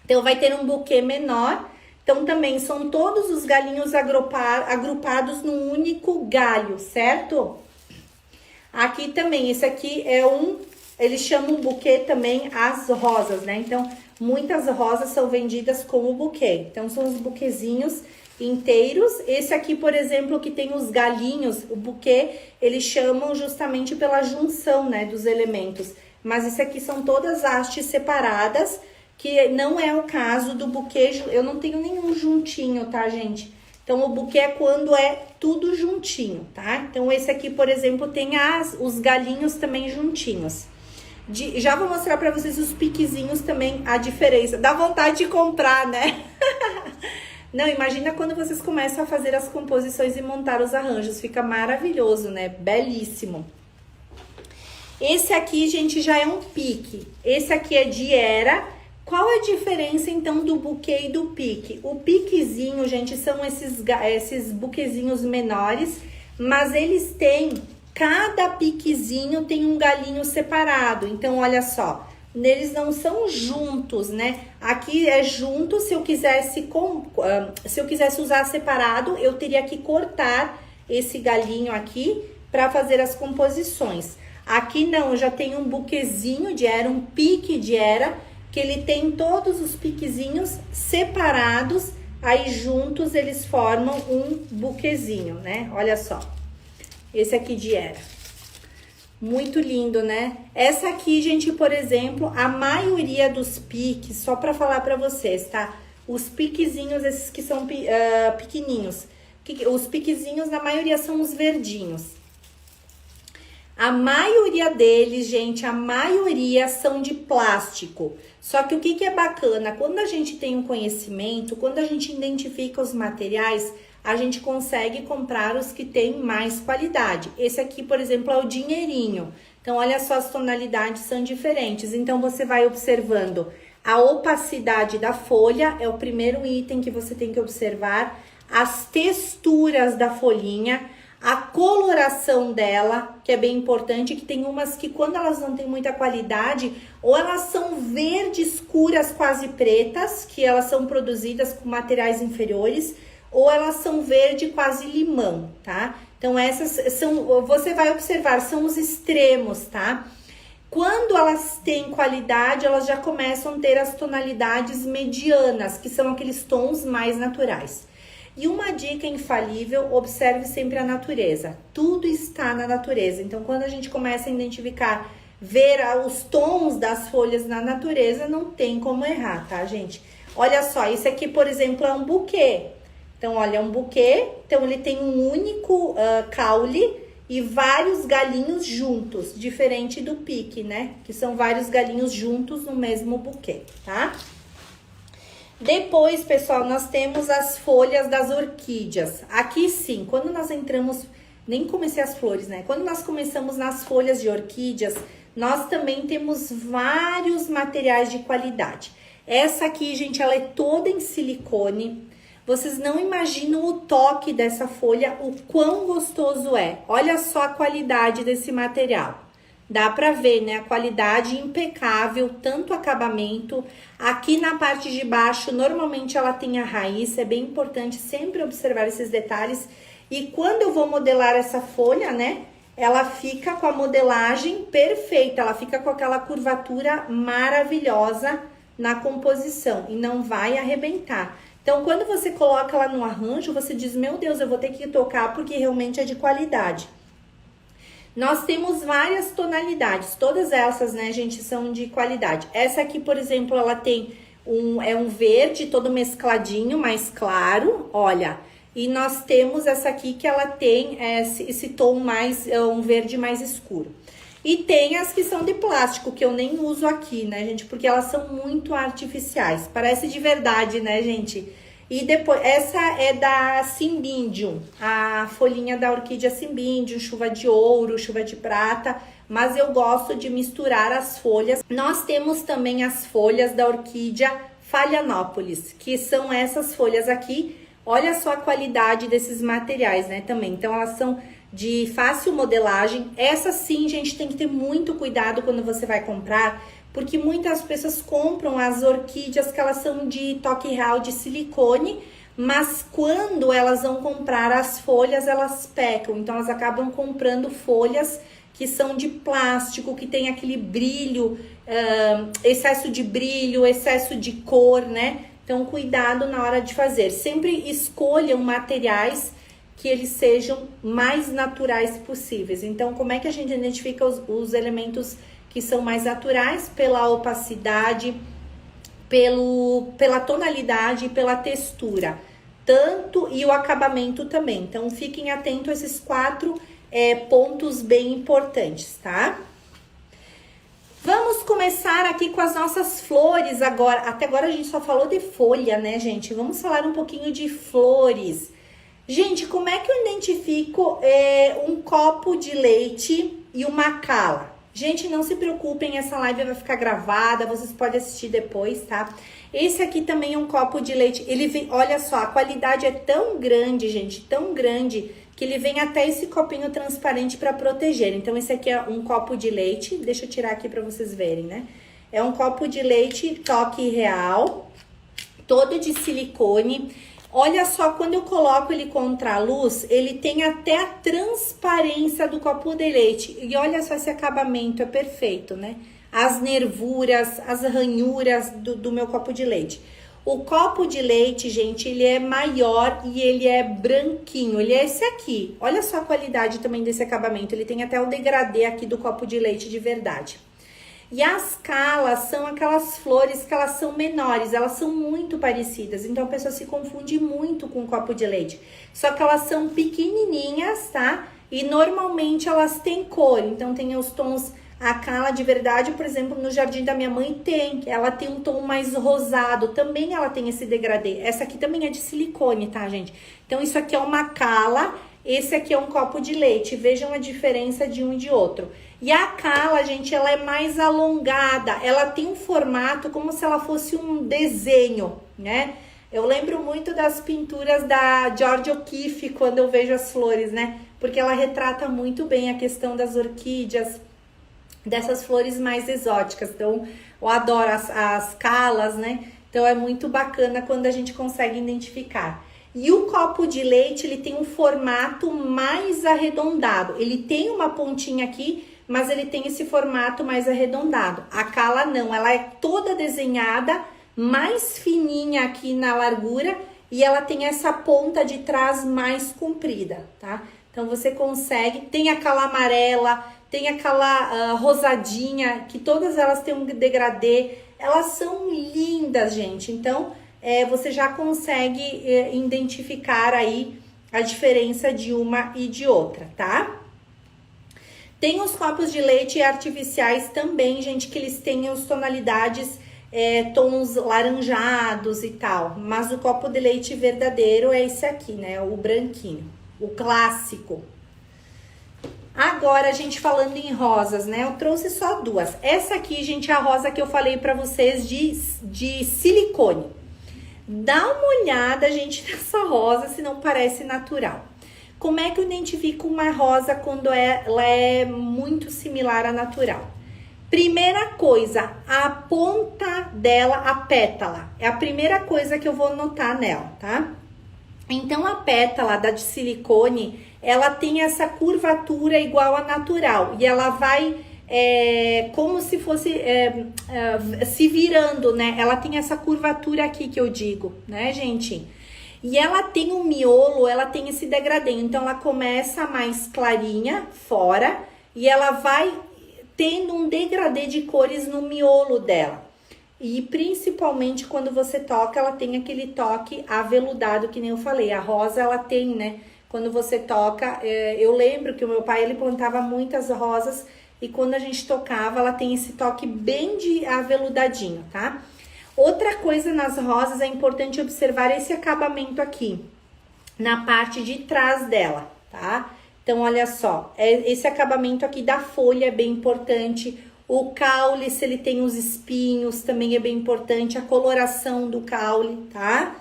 Então, vai ter um buquê menor. Então, também são todos os galinhos agrupados num único galho, certo? Aqui também, esse aqui é eles chamam o buquê também as rosas, né? Então, muitas rosas são vendidas como buquê. Então, são os buquezinhos inteiros. Esse aqui, por exemplo, que tem os galinhos, o buquê, eles chamam justamente pela junção, né, dos elementos. Mas esse aqui são todas hastes separadas, que não é o caso do buquê. Eu não tenho nenhum juntinho, tá, gente? Então, o buquê é quando é tudo juntinho, tá? Então, esse aqui, por exemplo, tem os galinhos também juntinhos. Já vou mostrar pra vocês os piquezinhos também, a diferença. Dá vontade de comprar, né? Não, imagina quando vocês começam a fazer as composições e montar os arranjos. Fica maravilhoso, né? Belíssimo. Esse aqui, gente, já é um pique. Esse aqui é de era. Qual é a diferença, então, do buquê e do pique? O piquezinho, gente, são esses buquezinhos menores, mas eles têm, cada piquezinho tem um galinho separado. Então, olha só, eles não são juntos, né? Aqui é junto, se eu quisesse usar separado, eu teria que cortar esse galinho aqui para fazer as composições. Aqui não, já tem um buquezinho de era, um pique de era, que ele tem todos os piquezinhos separados, aí juntos eles formam um buquezinho, né? Olha só, esse aqui de era. Muito lindo, né? Essa aqui, gente, por exemplo, a maioria dos piques, só pra falar pra vocês, tá? Os piquezinhos, esses que são pequenininhos, os piquezinhos, na maioria, são os verdinhos. A maioria deles, gente, a maioria são de plástico. Só que o que é bacana? Quando a gente tem um conhecimento, quando a gente identifica os materiais, a gente consegue comprar os que têm mais qualidade. Esse aqui, por exemplo, é o dinheirinho. Então, olha só, as tonalidades são diferentes. Então, você vai observando a opacidade da folha, é o primeiro item que você tem que observar. As texturas da folhinha, a coloração dela, que é bem importante, que tem umas que quando elas não têm muita qualidade, ou elas são verde escuras, quase pretas, que elas são produzidas com materiais inferiores, ou elas são verde quase limão, tá? Então, essas são, você vai observar, são os extremos, tá? Quando elas têm qualidade, elas já começam a ter as tonalidades medianas, que são aqueles tons mais naturais. E uma dica infalível, observe sempre a natureza. Tudo está na natureza. Então, quando a gente começa a identificar, ver os tons das folhas na natureza, não tem como errar, tá, gente? Olha só, esse aqui, por exemplo, é um buquê. Então, olha, é um buquê. Então, ele tem um único caule e vários galinhos juntos, diferente do pique, né? Que são vários galinhos juntos no mesmo buquê, tá? Depois, pessoal, nós temos as folhas das orquídeas. Aqui sim, quando nós entramos, nem comecei as flores, né? Quando nós começamos nas folhas de orquídeas, nós também temos vários materiais de qualidade. Essa aqui, gente, ela é toda em silicone. Vocês não imaginam o toque dessa folha, o quão gostoso é. Olha só a qualidade desse material. Dá pra ver, né? A qualidade impecável, tanto acabamento. Aqui na parte de baixo, normalmente ela tem a raiz. É bem importante sempre observar esses detalhes. E quando eu vou modelar essa folha, né? Ela fica com a modelagem perfeita. Ela fica com aquela curvatura maravilhosa na composição. E não vai arrebentar. Então, quando você coloca ela no arranjo, você diz, meu Deus, eu vou ter que tocar porque realmente é de qualidade. Nós temos várias tonalidades, todas essas, né, gente, são de qualidade. Essa aqui, por exemplo, ela tem um verde todo mescladinho, mais claro, olha. E nós temos essa aqui que ela tem esse tom mais, um verde mais escuro. E tem as que são de plástico, que eu nem uso aqui, né, gente, porque elas são muito artificiais. Parece de verdade, né, gente? E depois, essa é da Cymbidium, a folhinha da orquídea Cymbidium, chuva de ouro, chuva de prata, mas eu gosto de misturar as folhas. Nós temos também as folhas da orquídea Phalaenopsis, que são essas folhas aqui, Olha só a qualidade desses materiais, né, também. Então, elas são de fácil modelagem. Essa sim, gente, tem que ter muito cuidado quando você vai comprar, porque muitas pessoas compram as orquídeas que elas são de toque real de silicone, mas quando elas vão comprar as folhas, elas pecam. Então, elas acabam comprando folhas que são de plástico, que tem aquele brilho, excesso de brilho, excesso de cor, né? Então, cuidado na hora de fazer. Sempre escolham materiais que eles sejam mais naturais possíveis. Então, como é que a gente identifica os elementos que são mais naturais? Pela opacidade, pela tonalidade e pela textura. Tanto e o acabamento também. Então, fiquem atentos a esses 4 pontos bem importantes, tá? Vamos começar aqui com as nossas flores agora. Até agora a gente só falou de folha, né, gente? Vamos falar um pouquinho de flores. Gente, como é que eu identifico um copo de leite e uma cala? Gente, não se preocupem, essa live vai ficar gravada, vocês podem assistir depois, tá? Esse aqui também é um copo de leite. Ele vem, olha só, a qualidade é tão grande, gente, tão grande, que ele vem até esse copinho transparente para proteger. Então, esse aqui é um copo de leite. Deixa eu tirar aqui para vocês verem, né? É um copo de leite toque real, todo de silicone. Olha só, quando eu coloco ele contra a luz, ele tem até a transparência do copo de leite. E olha só, esse acabamento é perfeito, né? As nervuras, as ranhuras do meu copo de leite. O copo de leite, gente, ele é maior e ele é branquinho. Ele é esse aqui. Olha só a qualidade também desse acabamento. Ele tem até o degradê aqui do copo de leite de verdade. E as calas são aquelas flores que elas são menores, elas são muito parecidas. Então, a pessoa se confunde muito com o copo de leite. Só que elas são pequenininhas, tá? E normalmente elas têm cor. Então, tem os tons... A cala de verdade, por exemplo, no jardim da minha mãe tem. Ela tem um tom mais rosado. Também ela tem esse degradê. Essa aqui também é de silicone, tá, gente? Então, isso aqui é uma cala. Esse aqui é um copo de leite. Vejam a diferença de um e de outro. E a cala, gente, ela é mais alongada. Ela tem um formato como se ela fosse um desenho, né? Eu lembro muito das pinturas da Georgia O'Keeffe quando eu vejo as flores, né? Porque ela retrata muito bem a questão das orquídeas, dessas flores mais exóticas. Então, eu adoro as calas, né? Então, é muito bacana quando a gente consegue identificar. E o copo de leite, ele tem um formato mais arredondado. Ele tem uma pontinha aqui, mas ele tem esse formato mais arredondado. A cala não, ela é toda desenhada, mais fininha aqui na largura, e ela tem essa ponta de trás mais comprida, tá? Então, você consegue... Tem a cala amarela, tem aquela rosadinha, que todas elas têm um degradê. Elas são lindas, gente. Então, você já consegue identificar aí a diferença de uma e de outra, tá? Tem os copos de leite artificiais também, gente, que eles têm as tonalidades, tons laranjados e tal. Mas o copo de leite verdadeiro é esse aqui, né? O branquinho, o clássico. Agora, a gente falando em rosas, né? Eu trouxe só 2. Essa aqui, gente, é a rosa que eu falei pra vocês de silicone. Dá uma olhada, gente, nessa rosa, se não parece natural. Como é que eu identifico uma rosa quando ela é muito similar à natural? Primeira coisa, a ponta dela, a pétala. É a primeira coisa que eu vou notar nela, tá? Então, a pétala da de silicone, ela tem essa curvatura igual à natural. E ela vai como se fosse se virando, né? Ela tem essa curvatura aqui que eu digo, né, gente? E ela tem um miolo, ela tem esse degradê. Então, ela começa mais clarinha fora e ela vai tendo um degradê de cores no miolo dela. E principalmente quando você toca, ela tem aquele toque aveludado, que nem eu falei. A rosa, ela tem, né? Quando você toca, eu lembro que o meu pai, ele plantava muitas rosas e quando a gente tocava, ela tem esse toque bem de aveludadinho, tá? Outra coisa nas rosas é importante observar esse acabamento aqui, na parte de trás dela, tá? Então, olha só, esse acabamento aqui da folha é bem importante. O caule, se ele tem os espinhos, também é bem importante. A coloração do caule, tá?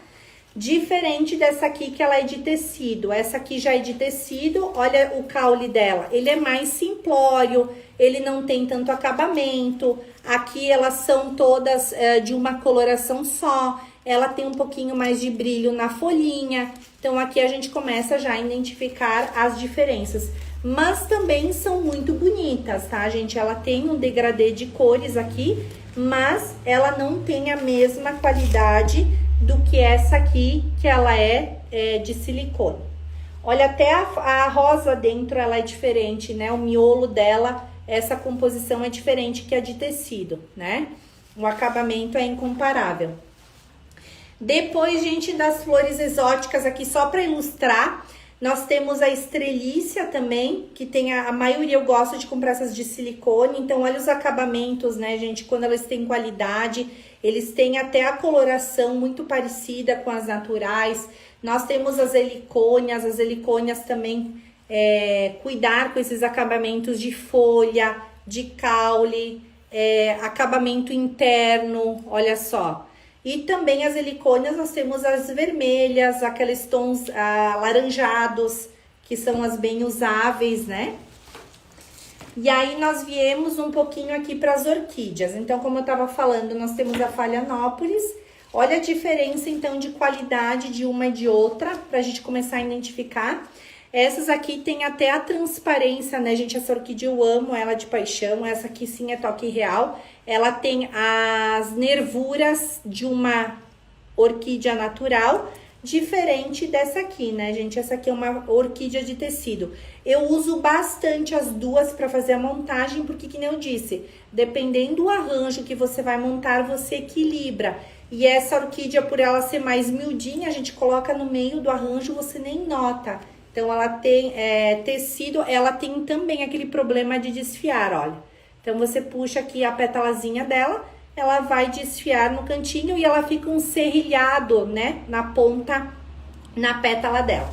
Diferente dessa aqui que ela é de tecido. Essa aqui já é de tecido, olha o caule dela. Ele é mais simplório, ele não tem tanto acabamento. Aqui elas são todas de uma coloração só. Ela tem um pouquinho mais de brilho na folhinha. Então aqui a gente começa já a identificar as diferenças. Mas também são muito bonitas, tá, gente? Ela tem um degradê de cores aqui, mas ela não tem a mesma qualidade do que essa aqui, que ela é de silicone. Olha, até a rosa dentro ela é diferente, né? O miolo dela, essa composição é diferente que a de tecido, né? O acabamento é incomparável. Depois, gente, das flores exóticas aqui, só para ilustrar, nós temos a estrelícia também, que tem a maioria, eu gosto de comprar essas de silicone. Então, olha os acabamentos, né, gente? Quando elas têm qualidade, eles têm até a coloração muito parecida com as naturais. Nós temos as helicônias também, cuidar com esses acabamentos de folha, de caule, acabamento interno, olha só. E também as helicônias, nós temos as vermelhas, aqueles tons alaranjados, que são as bem usáveis, né? E aí, nós viemos um pouquinho aqui para as orquídeas. Então, como eu estava falando, nós temos a Phalaenopsis. Olha a diferença, então, de qualidade de uma e de outra, para a gente começar a identificar. Essas aqui tem até a transparência, né, gente? Essa orquídea eu amo, ela de paixão. Essa aqui sim é toque real. Ela tem as nervuras de uma orquídea natural, diferente dessa aqui, né, gente? Essa aqui é uma orquídea de tecido. Eu uso bastante as duas para fazer a montagem, porque, que nem eu disse, dependendo do arranjo que você vai montar, você equilibra. E essa orquídea, por ela ser mais miudinha, a gente coloca no meio do arranjo, você nem nota. Então, ela tem tecido, ela tem também aquele problema de desfiar, olha. Então, você puxa aqui a pétalazinha dela, ela vai desfiar no cantinho e ela fica um serrilhado, né, na ponta, na pétala dela.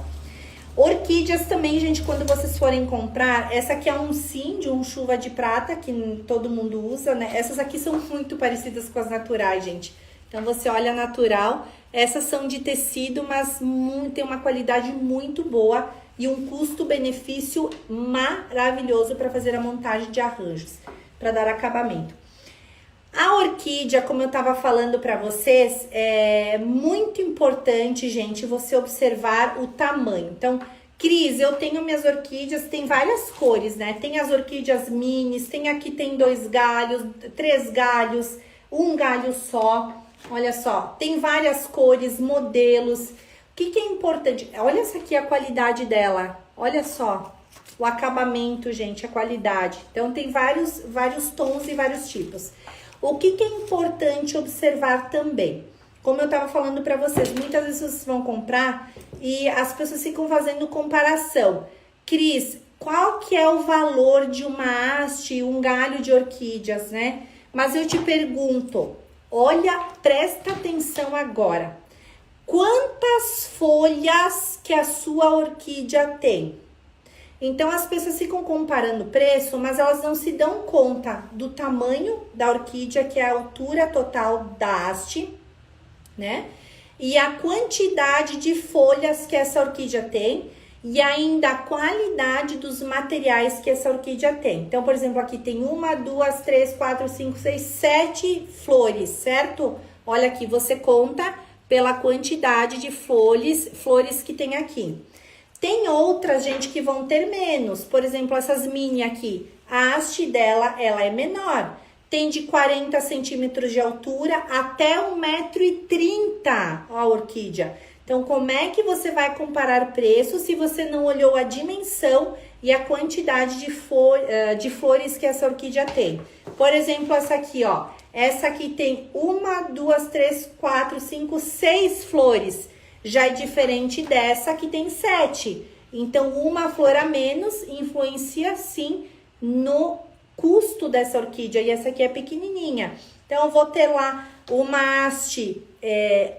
Orquídeas também, gente, quando vocês forem comprar, essa aqui é um Cindy, um chuva de prata, que todo mundo usa, né? Essas aqui são muito parecidas com as naturais, gente. Então, você olha a natural, essas são de tecido, mas tem uma qualidade muito boa e um custo-benefício maravilhoso para fazer a montagem de arranjos, para dar acabamento. A orquídea, como eu estava falando para vocês, é muito importante, gente, você observar o tamanho. Então, Cris, eu tenho minhas orquídeas, tem várias cores, né? Tem as orquídeas minis, tem 2 galhos, 3 galhos, 1 galho só. Olha só, tem várias cores, modelos. O que é importante? Olha essa aqui, a qualidade dela. Olha só, o acabamento, gente, a qualidade. Então, tem vários tons e vários tipos. O que é importante observar também? Como eu estava falando para vocês, muitas vezes vocês vão comprar e as pessoas ficam fazendo comparação. Cris, qual que é o valor de uma haste, um galho de orquídeas, né? Mas eu te pergunto, olha, presta atenção agora. Quantas folhas que a sua orquídea tem? Então, as pessoas ficam comparando o preço, mas elas não se dão conta do tamanho da orquídea, que é a altura total da haste, né? E a quantidade de folhas que essa orquídea tem e ainda a qualidade dos materiais que essa orquídea tem. Então, por exemplo, aqui tem 1, 2, 3, 4, 5, 6, 7 flores, certo? Olha aqui, você conta pela quantidade de flores que tem aqui. Tem outras, gente, que vão ter menos. Por exemplo, essas mini aqui. A haste dela, ela é menor. Tem de 40 centímetros de altura até 1,30 m a orquídea. Então, como é que você vai comparar preço se você não olhou a dimensão e a quantidade de flores que essa orquídea tem? Por exemplo, essa aqui, ó. Essa aqui tem 1, 2, 3, 4, 5, 6 flores. Já é diferente dessa que tem 7. Então, uma flor a menos influencia, sim, no custo dessa orquídea. E essa aqui é pequenininha. Então, eu vou ter lá uma haste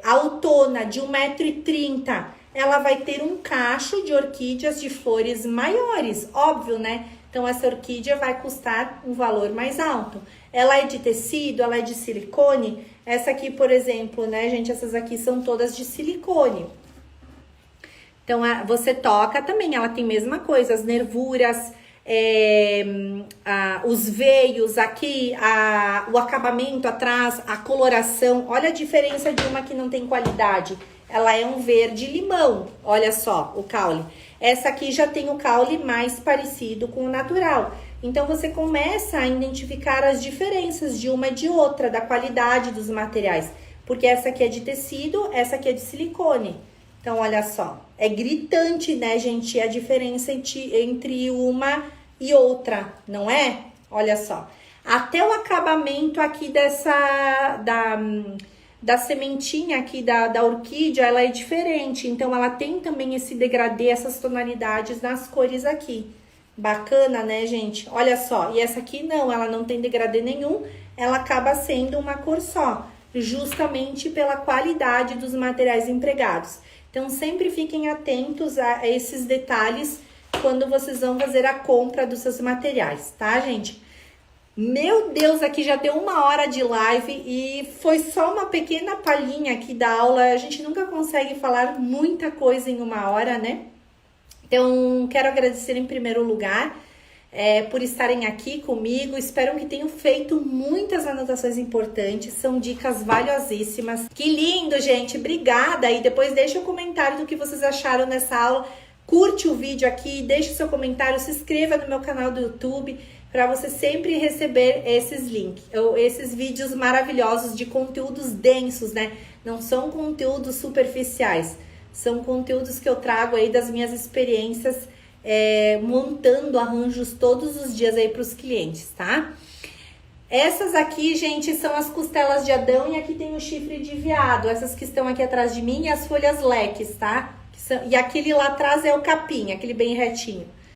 autona de 1,30 m. Ela vai ter um cacho de orquídeas de flores maiores. Óbvio, né? Então, essa orquídea vai custar um valor mais alto. Ela é de tecido, ela é de silicone. Essa aqui, por exemplo, né, gente, essas aqui são todas de silicone. Então, você toca também, ela tem a mesma coisa, as nervuras, os veios aqui, o acabamento atrás, a coloração. Olha a diferença de uma que não tem qualidade. Ela é um verde limão, olha só o caule. Essa aqui já tem o caule mais parecido com o natural. Então, você começa a identificar as diferenças de uma e de outra, da qualidade dos materiais. Porque essa aqui é de tecido, essa aqui é de silicone. Então, olha só, é gritante, né, gente, a diferença entre uma e outra, não é? Olha só, até o acabamento aqui da sementinha aqui da orquídea, ela é diferente. Então, ela tem também esse degradê, essas tonalidades nas cores aqui. Bacana, né, gente? Olha só, e essa aqui não, ela não tem degradê nenhum, ela acaba sendo uma cor só, justamente pela qualidade dos materiais empregados. Então, sempre fiquem atentos a esses detalhes quando vocês vão fazer a compra dos seus materiais, tá, gente? Meu Deus, aqui já deu 1 hora de live e foi só uma pequena palhinha aqui da aula. A gente nunca consegue falar muita coisa em 1 hora, né? Então, quero agradecer em primeiro lugar por estarem aqui comigo. Espero que tenham feito muitas anotações importantes. São dicas valiosíssimas. Que lindo, gente! Obrigada! E depois deixa um comentário do que vocês acharam nessa aula. Curte o vídeo aqui, deixe o seu comentário, se inscreva no meu canal do YouTube para você sempre receber esses links, esses vídeos maravilhosos de conteúdos densos, né? Não são conteúdos superficiais, são conteúdos que eu trago aí das minhas experiências montando arranjos todos os dias aí para os clientes, tá? Essas aqui, gente, são as costelas de Adão e aqui tem o chifre de veado. Essas que estão aqui atrás de mim e as folhas leques, tá? E aquele lá atrás é o capim, aquele bem retinho.